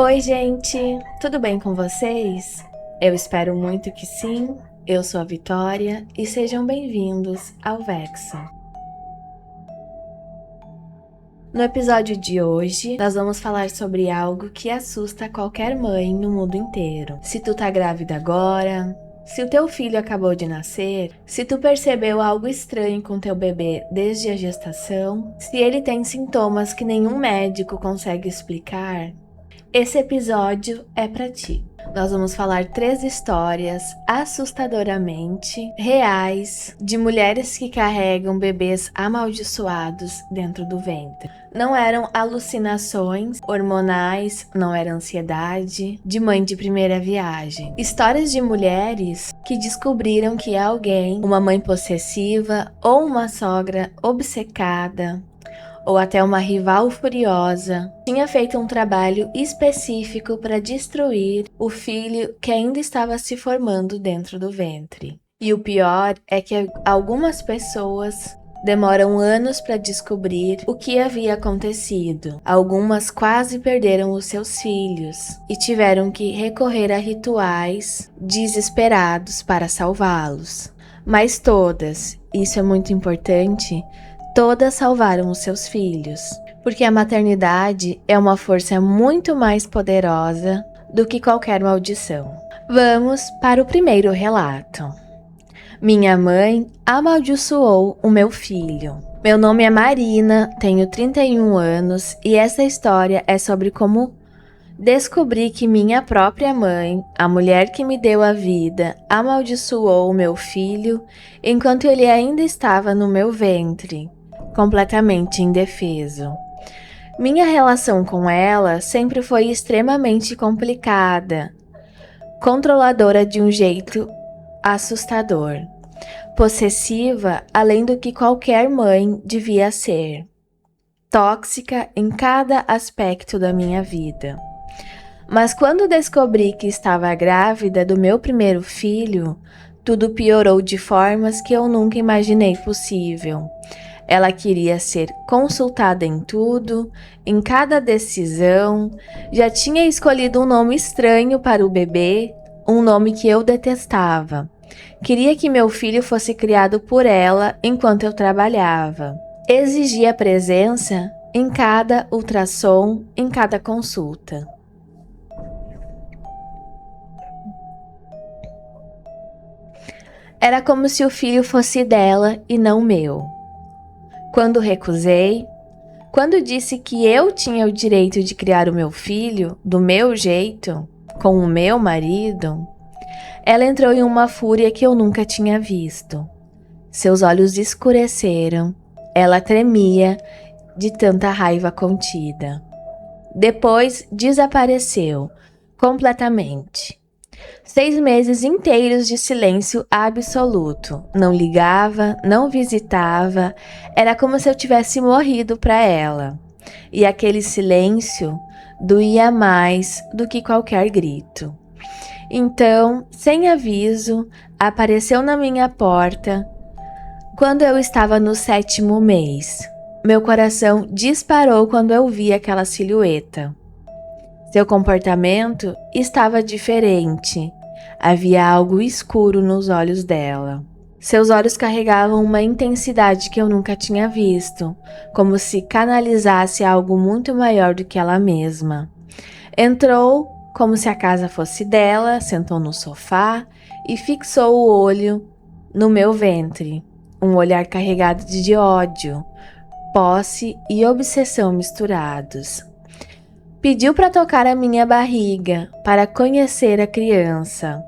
Oi, gente! Tudo bem com vocês? Eu espero muito que sim. Eu sou a Vitória e sejam bem-vindos ao Vexo. No episódio de hoje, nós vamos falar sobre algo que assusta qualquer mãe no mundo inteiro. Se tu tá grávida agora, se o teu filho acabou de nascer, se tu percebeu algo estranho com teu bebê desde a gestação, se ele tem sintomas que nenhum médico consegue explicar, esse episódio é pra ti. Nós vamos falar 3 histórias assustadoramente reais de mulheres que carregam bebês amaldiçoados dentro do ventre. Não eram alucinações hormonais, não era ansiedade de mãe de primeira viagem. Histórias de mulheres que descobriram que alguém, uma mãe possessiva ou uma sogra obcecada, ou até uma rival furiosa, tinha feito um trabalho específico para destruir o filho que ainda estava se formando dentro do ventre. E o pior é que algumas pessoas demoram anos para descobrir o que havia acontecido. Algumas quase perderam os seus filhos e tiveram que recorrer a rituais desesperados para salvá-los. Mas todas, isso é muito importante, todas salvaram os seus filhos, porque a maternidade é uma força muito mais poderosa do que qualquer maldição. Vamos para o primeiro relato. Minha mãe amaldiçoou o meu filho. Meu nome é Marina, tenho 31 anos e essa história é sobre como descobri que minha própria mãe, a mulher que me deu a vida, amaldiçoou o meu filho enquanto ele ainda estava no meu ventre, completamente indefeso. Minha relação com ela sempre foi extremamente complicada, controladora de um jeito assustador, possessiva além do que qualquer mãe devia ser, tóxica em cada aspecto da minha vida. Mas quando descobri que estava grávida do meu primeiro filho, tudo piorou de formas que eu nunca imaginei possível. Ela queria ser consultada em tudo, em cada decisão, já tinha escolhido um nome estranho para o bebê, um nome que eu detestava. Queria que meu filho fosse criado por ela enquanto eu trabalhava. Exigia presença em cada ultrassom, em cada consulta. Era como se o filho fosse dela e não meu. Quando recusei, quando disse que eu tinha o direito de criar o meu filho do meu jeito, com o meu marido, ela entrou em uma fúria que eu nunca tinha visto. Seus olhos escureceram, ela tremia de tanta raiva contida. Depois desapareceu completamente. 6 meses inteiros de silêncio absoluto. Não ligava, não visitava, era como se eu tivesse morrido para ela. E aquele silêncio doía mais do que qualquer grito. Então, sem aviso, apareceu na minha porta quando eu estava no 7º mês. Meu coração disparou quando eu vi aquela silhueta. Seu comportamento estava diferente. Havia algo escuro nos olhos dela. Seus olhos carregavam uma intensidade que eu nunca tinha visto, como se canalizasse algo muito maior do que ela mesma. Entrou como se a casa fosse dela, sentou no sofá e fixou o olho no meu ventre. Um olhar carregado de ódio, posse e obsessão misturados. Pediu para tocar a minha barriga, para conhecer a criança.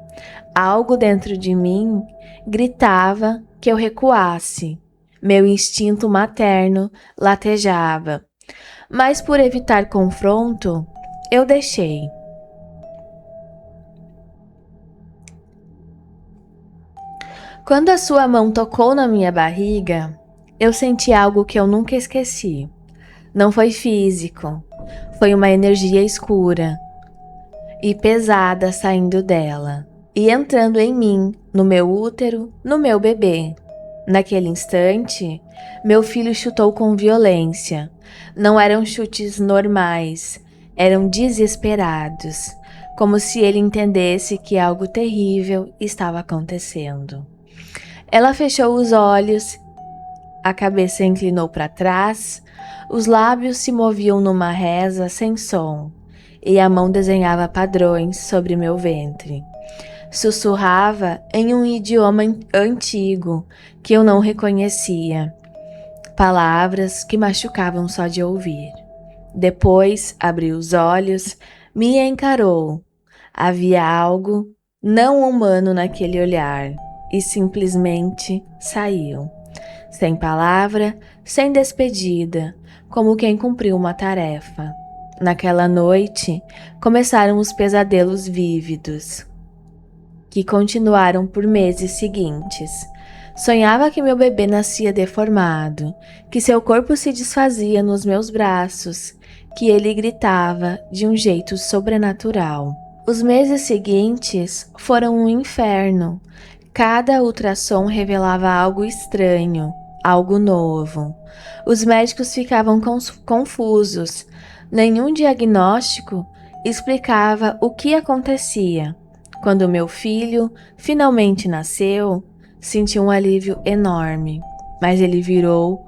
Algo dentro de mim gritava que eu recuasse. Meu instinto materno latejava. Mas por evitar confronto, eu deixei. Quando a sua mão tocou na minha barriga, eu senti algo que eu nunca esqueci. Não foi físico, foi uma energia escura e pesada saindo dela e entrando em mim, no meu útero, no meu bebê. Naquele instante, meu filho chutou com violência. Não eram chutes normais, eram desesperados, como se ele entendesse que algo terrível estava acontecendo. Ela fechou os olhos, a cabeça inclinou para trás, os lábios se moviam numa reza sem som, e a mão desenhava padrões sobre meu ventre. Sussurrava em um idioma antigo que eu não reconhecia, palavras que machucavam só de ouvir. Depois abriu os olhos, me encarou. Havia algo não humano naquele olhar e simplesmente saiu. Sem palavra, sem despedida, como quem cumpriu uma tarefa. Naquela noite, começaram os pesadelos vívidos, que continuaram por meses seguintes. Sonhava que meu bebê nascia deformado, que seu corpo se desfazia nos meus braços, que ele gritava de um jeito sobrenatural. Os meses seguintes foram um inferno. Cada ultrassom revelava algo estranho, algo novo. Os médicos ficavam confusos. Nenhum diagnóstico explicava o que acontecia. Quando meu filho finalmente nasceu, senti um alívio enorme, mas ele virou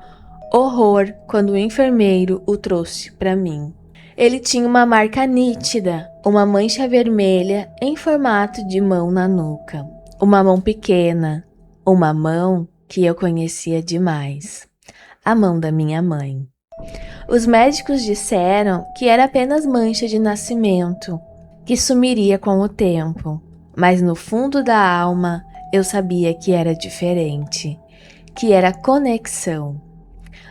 horror quando o enfermeiro o trouxe para mim. Ele tinha uma marca nítida, uma mancha vermelha em formato de mão na nuca. Uma mão pequena, uma mão que eu conhecia demais. A mão da minha mãe. Os médicos disseram que era apenas mancha de nascimento, que sumiria com o tempo, mas no fundo da alma eu sabia que era diferente, que era conexão.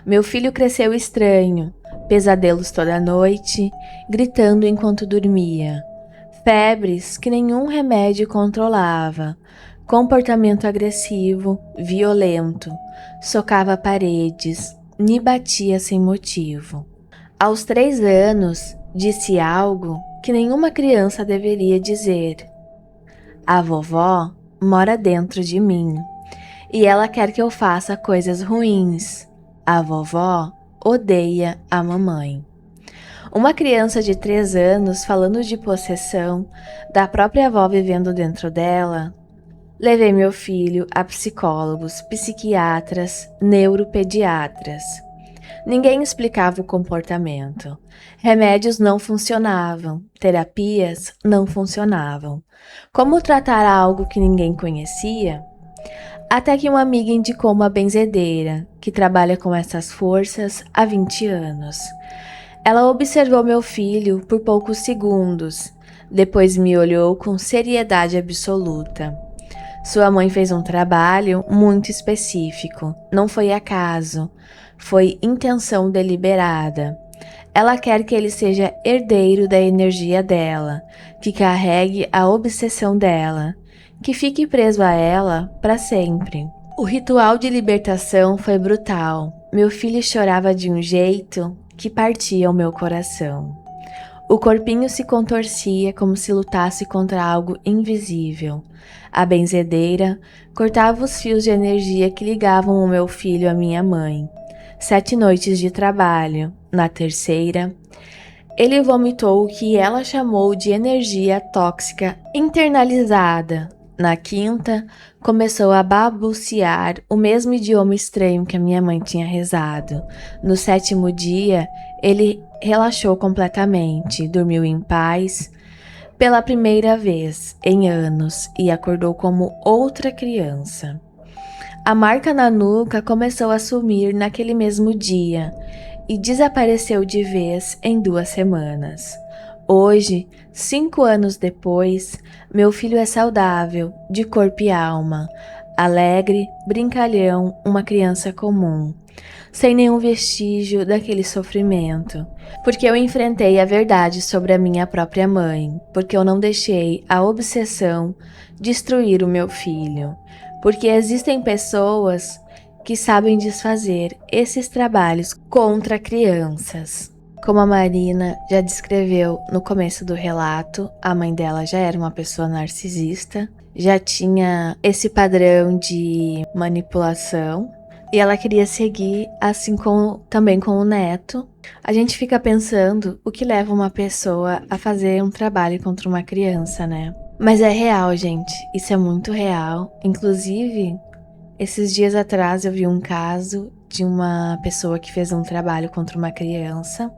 Meu filho cresceu estranho, pesadelos toda noite, gritando enquanto dormia, febres que nenhum remédio controlava, comportamento agressivo, violento, socava paredes, me batia sem motivo. Aos 3 anos, disse algo que nenhuma criança deveria dizer. A vovó mora dentro de mim, e ela quer que eu faça coisas ruins. A vovó odeia a mamãe. Uma criança de 3 anos falando de possessão, da própria avó vivendo dentro dela. Levei meu filho a psicólogos, psiquiatras, neuropediatras. Ninguém explicava o comportamento. Remédios não funcionavam, terapias não funcionavam. Como tratar algo que ninguém conhecia? Até que uma amiga indicou uma benzedeira, que trabalha com essas forças há 20 anos. Ela observou meu filho por poucos segundos, depois me olhou com seriedade absoluta. Sua mãe fez um trabalho muito específico, não foi acaso, foi intenção deliberada. Ela quer que ele seja herdeiro da energia dela, que carregue a obsessão dela, que fique preso a ela para sempre. O ritual de libertação foi brutal. Meu filho chorava de um jeito que partia o meu coração. O corpinho se contorcia como se lutasse contra algo invisível. A benzedeira cortava os fios de energia que ligavam o meu filho à minha mãe. 7 noites de trabalho. Na terceira, ele vomitou o que ela chamou de energia tóxica internalizada. Na quinta, começou a balbuciar o mesmo idioma estranho que a minha mãe tinha rezado. No 7º dia, ele relaxou completamente, dormiu em paz pela primeira vez em anos e acordou como outra criança. A marca na nuca começou a sumir naquele mesmo dia e desapareceu de vez em 2 semanas. Hoje, 5 anos depois, meu filho é saudável, de corpo e alma, alegre, brincalhão, uma criança comum, sem nenhum vestígio daquele sofrimento, porque eu enfrentei a verdade sobre a minha própria mãe, porque eu não deixei a obsessão destruir o meu filho, porque existem pessoas que sabem desfazer esses trabalhos contra crianças. Como a Marina já descreveu no começo do relato, a mãe dela já era uma pessoa narcisista, já tinha esse padrão de manipulação, E ela queria seguir assim também com o neto. A gente fica pensando o que leva uma pessoa a fazer um trabalho contra uma criança, né? Mas é real, gente. Isso é muito real. Inclusive, esses dias atrás eu vi um caso de uma pessoa que fez um trabalho contra uma criança.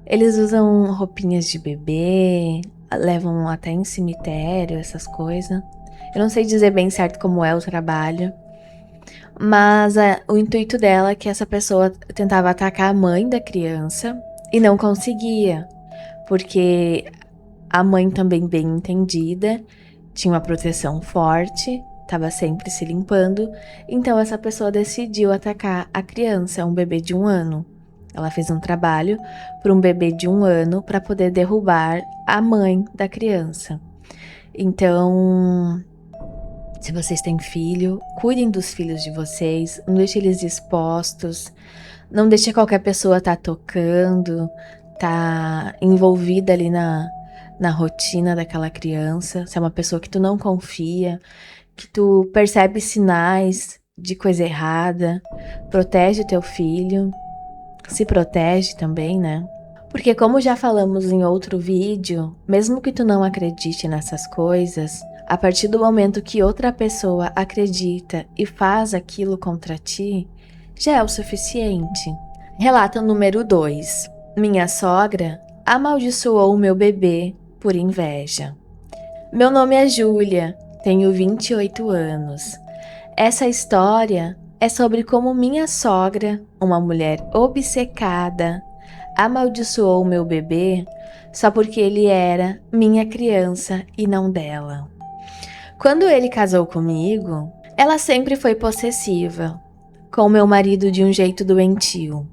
Eles usam roupinhas de bebê, levam até em cemitério, essas coisas. Eu não sei dizer bem certo como é o trabalho. Mas o intuito dela é que essa pessoa tentava atacar a mãe da criança e não conseguia, porque a mãe também bem entendida, tinha uma proteção forte, estava sempre se limpando, então essa pessoa decidiu atacar a criança, um bebê de 1 ano. Ela fez um trabalho para um bebê de 1 ano para poder derrubar a mãe da criança. Então, se vocês têm filho, cuidem dos filhos de vocês, não deixe eles expostos, não deixe qualquer pessoa estar tocando, tá envolvida ali na rotina daquela criança. Se é uma pessoa que tu não confia, que tu percebe sinais de coisa errada, protege o teu filho, se protege também, né? Porque como já falamos em outro vídeo, mesmo que tu não acredite nessas coisas, a partir do momento que outra pessoa acredita e faz aquilo contra ti, já é o suficiente. Relato número 2. Minha sogra amaldiçoou o meu bebê por inveja. Meu nome é Júlia, tenho 28 anos. Essa história é sobre como minha sogra, uma mulher obcecada, amaldiçoou o meu bebê só porque ele era minha criança e não dela. Quando ele casou comigo, ela sempre foi possessiva, com meu marido de um jeito doentio.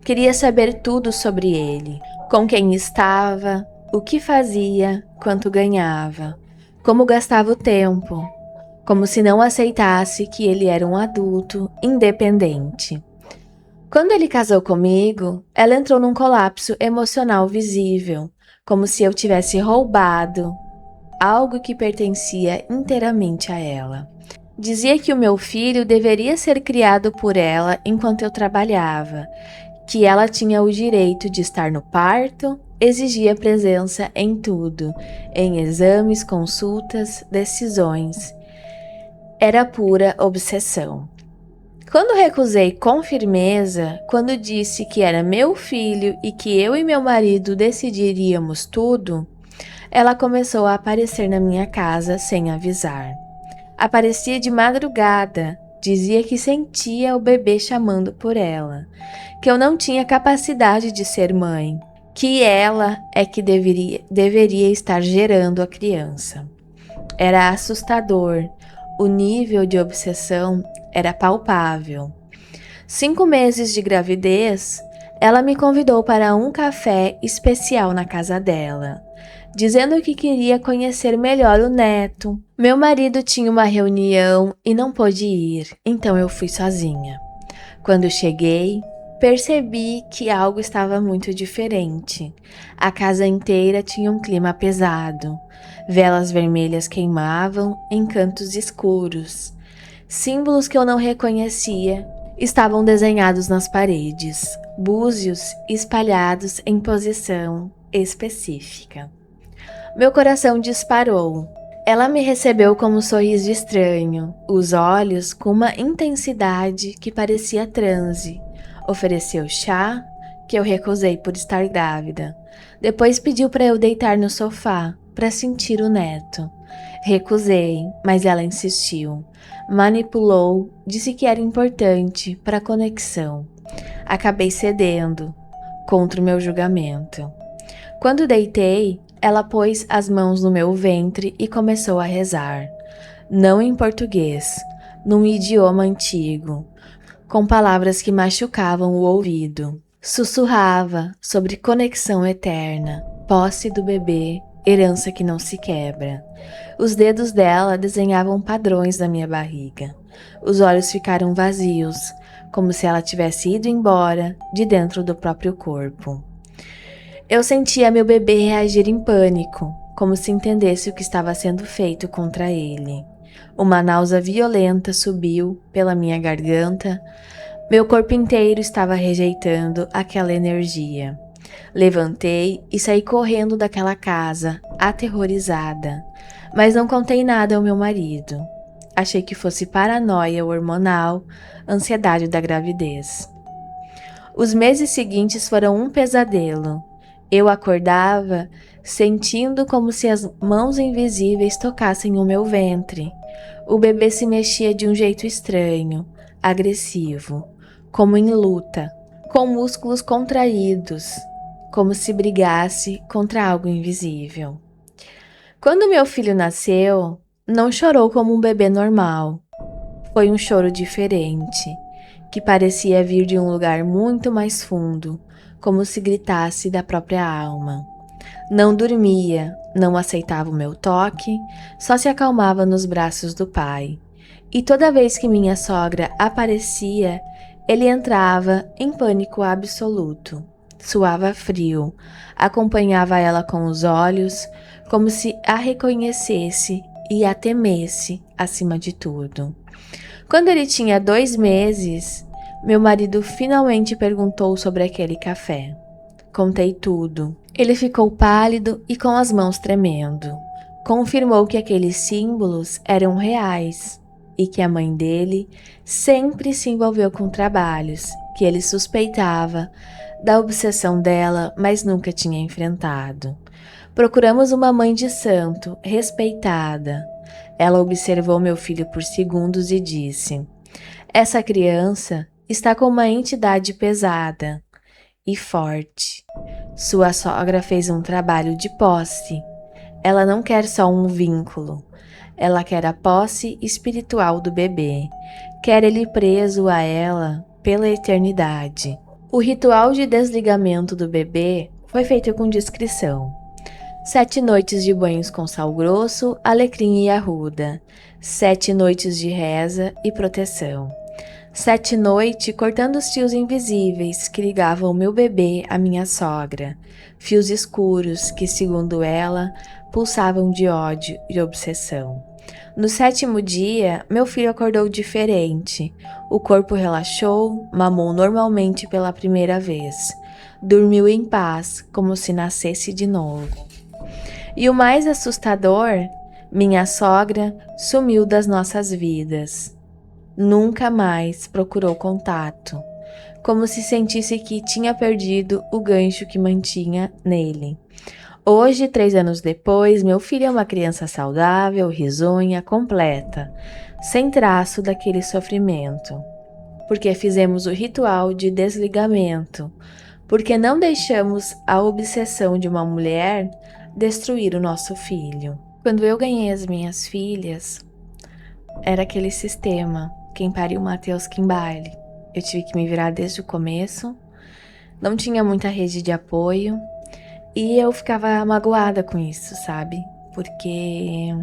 Queria saber tudo sobre ele, com quem estava, o que fazia, quanto ganhava, como gastava o tempo, como se não aceitasse que ele era um adulto independente. Quando ele casou comigo, ela entrou num colapso emocional visível, como se eu tivesse roubado algo que pertencia inteiramente a ela. Dizia que o meu filho deveria ser criado por ela enquanto eu trabalhava, que ela tinha o direito de estar no parto, exigia presença em tudo, em exames, consultas, decisões. Era pura obsessão. Quando recusei com firmeza, quando disse que era meu filho e que eu e meu marido decidiríamos tudo, ela começou a aparecer na minha casa sem avisar. Aparecia de madrugada, dizia que sentia o bebê chamando por ela, que eu não tinha capacidade de ser mãe, que ela é que deveria estar gerando a criança. Era assustador, o nível de obsessão era palpável. 5 meses de gravidez, ela me convidou para um café especial na casa dela, dizendo que queria conhecer melhor o neto. Meu marido tinha uma reunião e não pôde ir, então eu fui sozinha. Quando cheguei, percebi que algo estava muito diferente. A casa inteira tinha um clima pesado. Velas vermelhas queimavam em cantos escuros. Símbolos que eu não reconhecia estavam desenhados nas paredes, búzios espalhados em posição específica. Meu coração disparou. Ela me recebeu com um sorriso estranho, os olhos com uma intensidade que parecia transe. Ofereceu chá, que eu recusei por estar grávida. Depois pediu para eu deitar no sofá, para sentir o neto. Recusei, mas ela insistiu. Manipulou, disse que era importante para a conexão. Acabei cedendo, contra o meu julgamento. Quando deitei, ela pôs as mãos no meu ventre e começou a rezar. Não em português, num idioma antigo, com palavras que machucavam o ouvido. Sussurrava sobre conexão eterna, posse do bebê, herança que não se quebra. Os dedos dela desenhavam padrões na minha barriga. Os olhos ficaram vazios, como se ela tivesse ido embora de dentro do próprio corpo. Eu sentia meu bebê reagir em pânico, como se entendesse o que estava sendo feito contra ele. Uma náusea violenta subiu pela minha garganta. Meu corpo inteiro estava rejeitando aquela energia. Levantei e saí correndo daquela casa, aterrorizada. Mas não contei nada ao meu marido. Achei que fosse paranoia hormonal, ansiedade da gravidez. Os meses seguintes foram um pesadelo. Eu acordava sentindo como se as mãos invisíveis tocassem o meu ventre. O bebê se mexia de um jeito estranho, agressivo, como em luta, com músculos contraídos, como se brigasse contra algo invisível. Quando meu filho nasceu, não chorou como um bebê normal. Foi um choro diferente, que parecia vir de um lugar muito mais fundo, como se gritasse da própria alma. Não dormia, não aceitava o meu toque, só se acalmava nos braços do pai. E toda vez que minha sogra aparecia, ele entrava em pânico absoluto. Suava frio, acompanhava ela com os olhos, como se a reconhecesse e a temesse acima de tudo. Quando ele tinha 2 meses, meu marido finalmente perguntou sobre aquele café. Contei tudo. Ele ficou pálido e com as mãos tremendo. Confirmou que aqueles símbolos eram reais e que a mãe dele sempre se envolveu com trabalhos que ele suspeitava da obsessão dela, mas nunca tinha enfrentado. Procuramos uma mãe de santo, respeitada. Ela observou meu filho por segundos e disse: "Essa criança está com uma entidade pesada e forte. Sua sogra fez um trabalho de posse. Ela não quer só um vínculo. Ela quer a posse espiritual do bebê. Quer ele preso a ela pela eternidade." O ritual de desligamento do bebê foi feito com discrição. 7 noites de banhos com sal grosso, alecrim e arruda. 7 noites de reza e proteção. 7 noites cortando os fios invisíveis que ligavam o meu bebê à minha sogra. Fios escuros que, segundo ela, pulsavam de ódio e obsessão. No 7º dia, meu filho acordou diferente. O corpo relaxou, mamou normalmente pela primeira vez. Dormiu em paz, como se nascesse de novo. E o mais assustador, minha sogra sumiu das nossas vidas. Nunca mais procurou contato, como se sentisse que tinha perdido o gancho que mantinha nele. Hoje, 3 anos depois, meu filho é uma criança saudável, risonha, completa, sem traço daquele sofrimento. Porque fizemos o ritual de desligamento, porque não deixamos a obsessão de uma mulher destruir o nosso filho. Quando eu ganhei as minhas filhas, era aquele sistema, quem pariu Mateus quem baile. Eu tive que me virar desde o começo, não tinha muita rede de apoio e eu ficava magoada com isso, sabe? Porque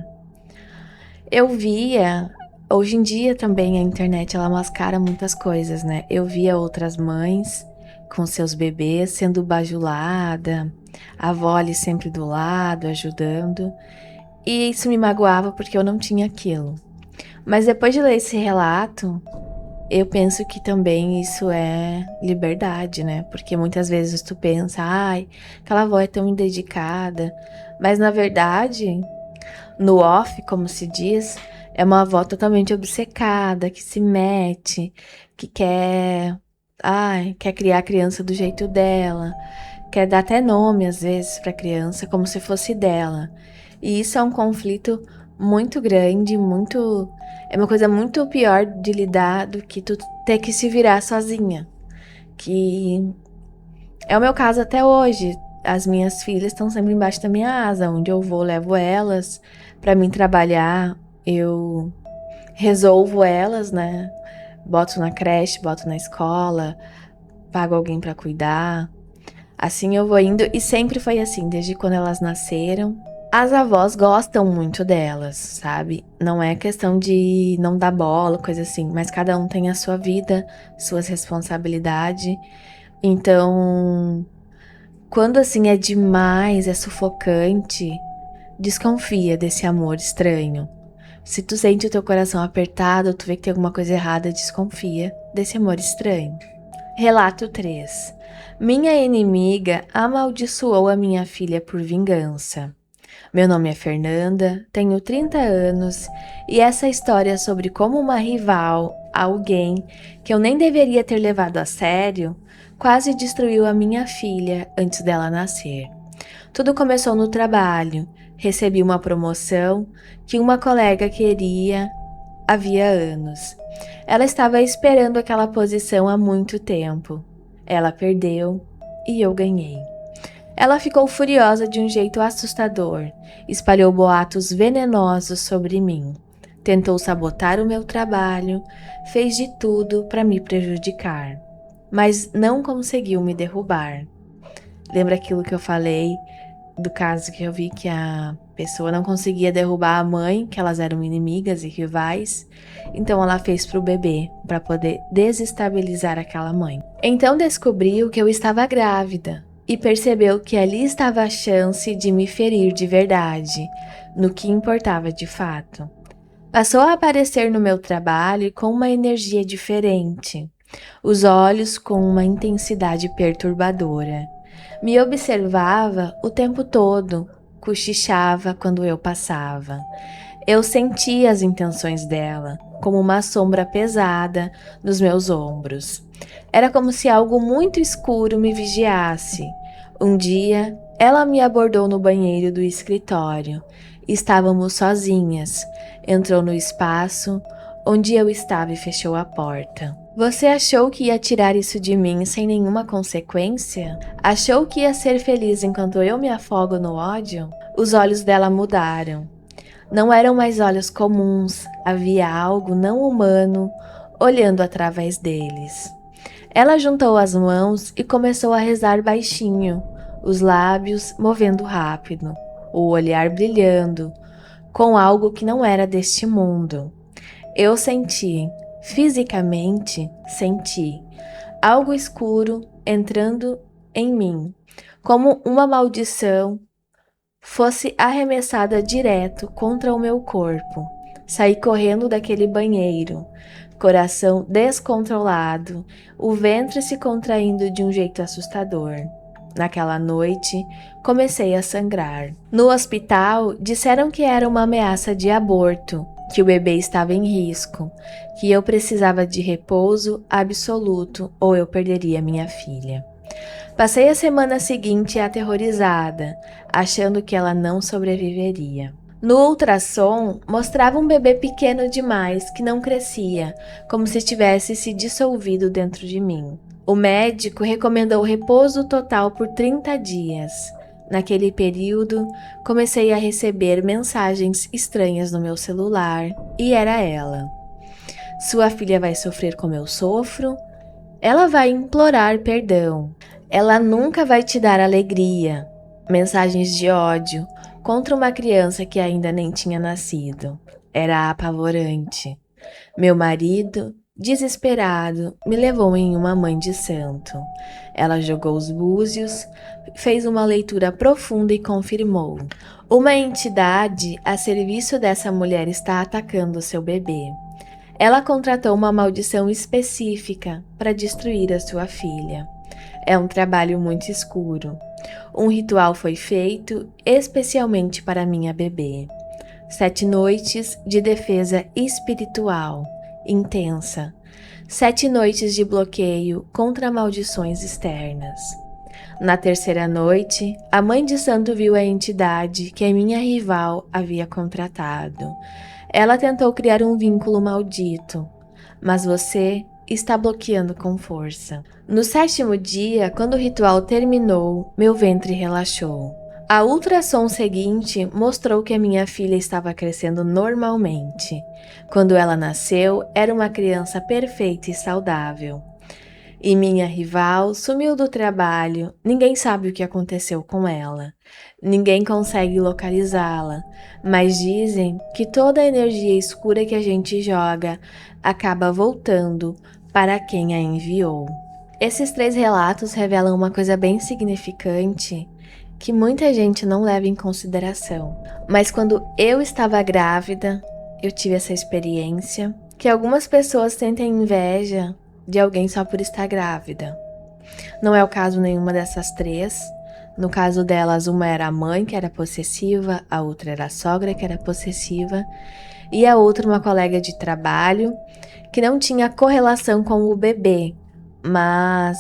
eu via, hoje em dia também a internet ela mascara muitas coisas, né? Eu via outras mães com seus bebês sendo bajulada, a avó ali sempre do lado, ajudando, e isso me magoava porque eu não tinha aquilo. Mas depois de ler esse relato, eu penso que também isso é liberdade, né? Porque muitas vezes tu pensa, ai, aquela avó é tão dedicada, mas na verdade, no off, como se diz, é uma avó totalmente obcecada, que se mete, que quer criar a criança do jeito dela, quer dar até nome às vezes para a criança como se fosse dela. E isso é um conflito muito grande, é uma coisa muito pior de lidar do que tu ter que se virar sozinha. Que é o meu caso até hoje. As minhas filhas estão sempre embaixo da minha asa. Onde eu vou, levo elas. Para mim trabalhar, eu resolvo elas, né? Boto na creche, boto na escola, pago alguém para cuidar. Assim eu vou indo e sempre foi assim, desde quando elas nasceram. As avós gostam muito delas, sabe? Não é questão de não dar bola, coisa assim, mas cada um tem a sua vida, suas responsabilidades. Então, quando assim é demais, é sufocante, desconfia desse amor estranho. Se tu sente o teu coração apertado, tu vê que tem alguma coisa errada, desconfia desse amor estranho. Relato 3. Minha inimiga amaldiçoou a minha filha por vingança. Meu nome é Fernanda, tenho 30 anos e essa história é sobre como uma rival, alguém que eu nem deveria ter levado a sério, quase destruiu a minha filha antes dela nascer. Tudo começou no trabalho. Recebi uma promoção que uma colega queria havia anos. Ela estava esperando aquela posição há muito tempo. Ela perdeu e eu ganhei. Ela ficou furiosa de um jeito assustador, espalhou boatos venenosos sobre mim, tentou sabotar o meu trabalho, fez de tudo para me prejudicar, mas não conseguiu me derrubar. Lembra aquilo que eu falei do caso que eu vi que a pessoa não conseguia derrubar a mãe, que elas eram inimigas e rivais, então ela fez pro bebê para poder desestabilizar aquela mãe. Então descobriu que eu estava grávida e percebeu que ali estava a chance de me ferir de verdade, no que importava de fato. Passou a aparecer no meu trabalho com uma energia diferente, os olhos com uma intensidade perturbadora. Me observava o tempo todo, cochichava quando eu passava. Eu sentia as intenções dela, como uma sombra pesada nos meus ombros. Era como se algo muito escuro me vigiasse. Um dia, ela me abordou no banheiro do escritório. Estávamos sozinhas. Entrou no espaço onde eu estava e fechou a porta. Você achou que ia tirar isso de mim sem nenhuma consequência? Achou que ia ser feliz enquanto eu me afogo no ódio? Os olhos dela mudaram. Não eram mais olhos comuns, havia algo não humano olhando através deles. Ela juntou as mãos e começou a rezar baixinho, os lábios movendo rápido, o olhar brilhando, com algo que não era deste mundo. Eu senti, fisicamente senti, algo escuro entrando em mim, como uma maldição fosse arremessada direto contra o meu corpo. Saí correndo daquele banheiro, coração descontrolado, o ventre se contraindo de um jeito assustador. Naquela noite, comecei a sangrar. No hospital, disseram que era uma ameaça de aborto, que o bebê estava em risco, que eu precisava de repouso absoluto ou eu perderia minha filha. Passei a semana seguinte aterrorizada, achando que ela não sobreviveria. No ultrassom, mostrava um bebê pequeno demais que não crescia, como se tivesse se dissolvido dentro de mim. O médico recomendou repouso total por 30 dias. Naquele período, comecei a receber mensagens estranhas no meu celular, e era ela. Sua filha vai sofrer como eu sofro? Ela vai implorar perdão. Ela nunca vai te dar alegria. Mensagens de ódio contra uma criança que ainda nem tinha nascido. Era apavorante. Meu marido, desesperado, me levou em uma mãe de santo. Ela jogou os búzios, fez uma leitura profunda e confirmou: uma entidade a serviço dessa mulher está atacando seu bebê. Ela contratou uma maldição específica para destruir a sua filha. É um trabalho muito escuro. Um ritual foi feito especialmente para minha bebê. 7 noites de defesa espiritual intensa. 7 noites de bloqueio contra maldições externas. Na terceira noite, a mãe de santo viu a entidade que a minha rival havia contratado. Ela tentou criar um vínculo maldito, mas você está bloqueando com força. No 7º dia, quando o ritual terminou, meu ventre relaxou. A ultrassom seguinte mostrou que a minha filha estava crescendo normalmente. Quando ela nasceu, era uma criança perfeita e saudável. E minha rival sumiu do trabalho, ninguém sabe o que aconteceu com ela. Ninguém consegue localizá-la, mas dizem que toda a energia escura que a gente joga acaba voltando para quem a enviou. Esses 3 relatos revelam uma coisa bem significante que muita gente não leva em consideração. Mas quando eu estava grávida, eu tive essa experiência, que algumas pessoas sentem inveja de alguém só por estar grávida. Não é o caso nenhuma dessas três. No caso delas, uma era a mãe, que era possessiva, a outra era a sogra, que era possessiva, e a outra uma colega de trabalho, que não tinha correlação com o bebê, mas,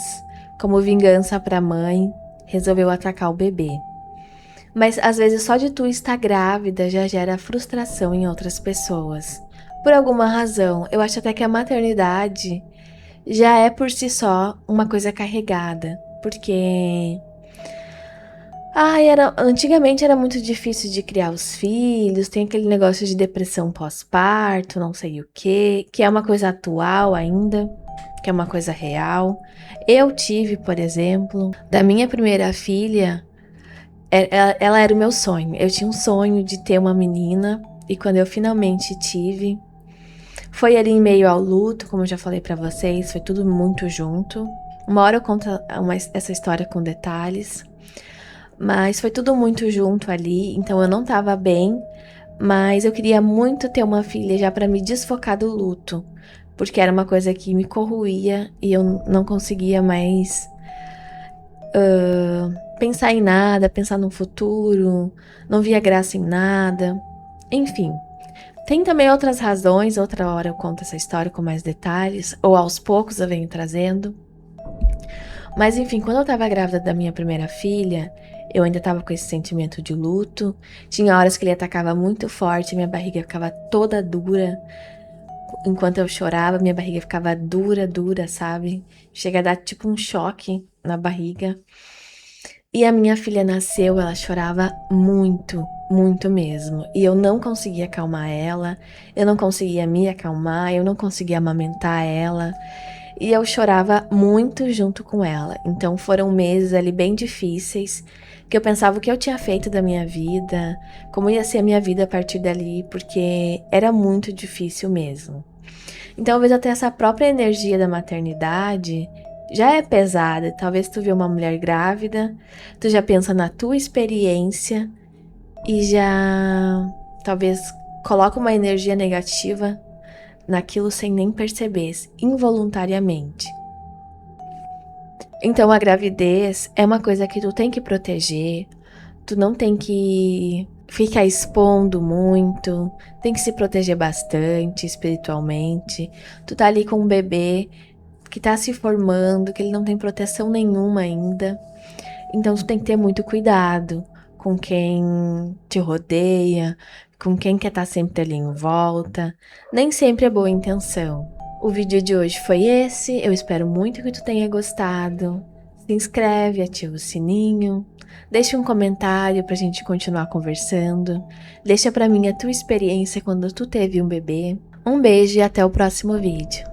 como vingança para a mãe, resolveu atacar o bebê. Mas às vezes só de tu estar grávida já gera frustração em outras pessoas. Por alguma razão, eu acho até que a maternidade já é por si só uma coisa carregada, porque antigamente era muito difícil de criar os filhos, tem aquele negócio de depressão pós-parto, não sei o que é uma coisa atual ainda, que é uma coisa real. Eu tive, por exemplo, da minha primeira filha, ela era o meu sonho. Eu tinha um sonho de ter uma menina, e quando eu finalmente tive, foi ali em meio ao luto, como eu já falei pra vocês, foi tudo muito junto. Uma hora eu conto essa história com detalhes. Mas foi tudo muito junto ali, então eu não tava bem, mas eu queria muito ter uma filha já pra me desfocar do luto, porque era uma coisa que me corroía e eu não conseguia mais pensar em nada, pensar no futuro, não via graça em nada, enfim. Tem também outras razões, outra hora eu conto essa história com mais detalhes, ou aos poucos eu venho trazendo. Mas enfim, quando eu tava grávida da minha primeira filha, eu ainda tava com esse sentimento de luto. Tinha horas que ele atacava muito forte, minha barriga ficava toda dura. Enquanto eu chorava, minha barriga ficava dura, sabe? Chega a dar tipo um choque na barriga. E a minha filha nasceu, ela chorava muito, muito mesmo. E eu não conseguia acalmar ela, eu não conseguia me acalmar, eu não conseguia amamentar ela. E eu chorava muito junto com ela. Então foram meses ali bem difíceis, que eu pensava o que eu tinha feito da minha vida, como ia ser a minha vida a partir dali, porque era muito difícil mesmo. Então, talvez até essa própria energia da maternidade já é pesada. Talvez tu vê uma mulher grávida, tu já pensa na tua experiência e já talvez coloca uma energia negativa naquilo sem nem perceber, involuntariamente. Então a gravidez é uma coisa que tu tem que proteger, tu não tem que ficar expondo muito, tem que se proteger bastante espiritualmente. Tu tá ali com um bebê que tá se formando, que ele não tem proteção nenhuma ainda. Então tu tem que ter muito cuidado com quem te rodeia, com quem quer estar sempre ali em volta. Nem sempre é boa intenção. O vídeo de hoje foi esse, eu espero muito que tu tenha gostado. Se inscreve, ativa o sininho, deixa um comentário pra gente continuar conversando. Deixa pra mim a tua experiência quando tu teve um bebê. Um beijo e até o próximo vídeo.